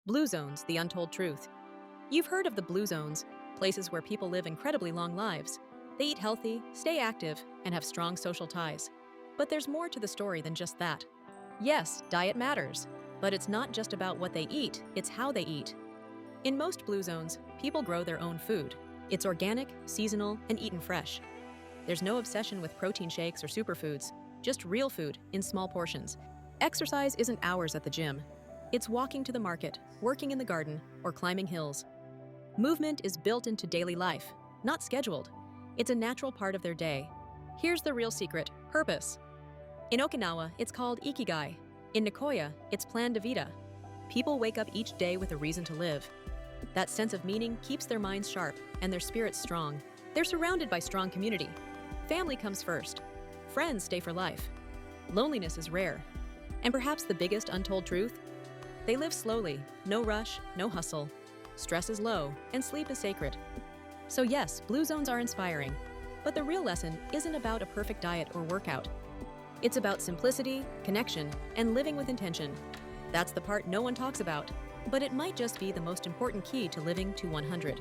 Blue zones, the untold truth. You've heard of the blue zones, places where people live incredibly long lives. They eat healthy, stay active, and have strong social ties. But there's more to the story than just that. Yes, diet matters, but it's not just about what they eat, it's how they eat. In most blue zones, people grow their own food. It's organic, seasonal, and eaten fresh. There's no obsession with protein shakes or superfoods, just real food in small portions. Exercise isn't hours at the gym. It's walking to the market, working in the garden, or climbing hills. Movement is built into daily life, not scheduled. It's a natural part of their day. Here's the real secret: purpose. In Okinawa, it's called Ikigai. In Nicoya, it's plan de vida. People wake up each day with a reason to live. That sense of meaning keeps their minds sharp and their spirits strong. They're surrounded by strong community. Family comes first. Friends stay for life. Loneliness is rare. And perhaps the biggest untold truth? They live slowly, no rush, no hustle. Stress is low, and sleep is sacred. So yes, blue zones are inspiring. But the real lesson isn't about a perfect diet or workout. It's about simplicity, connection, and living with intention. That's the part no one talks about, but it might just be the most important key to living to 100.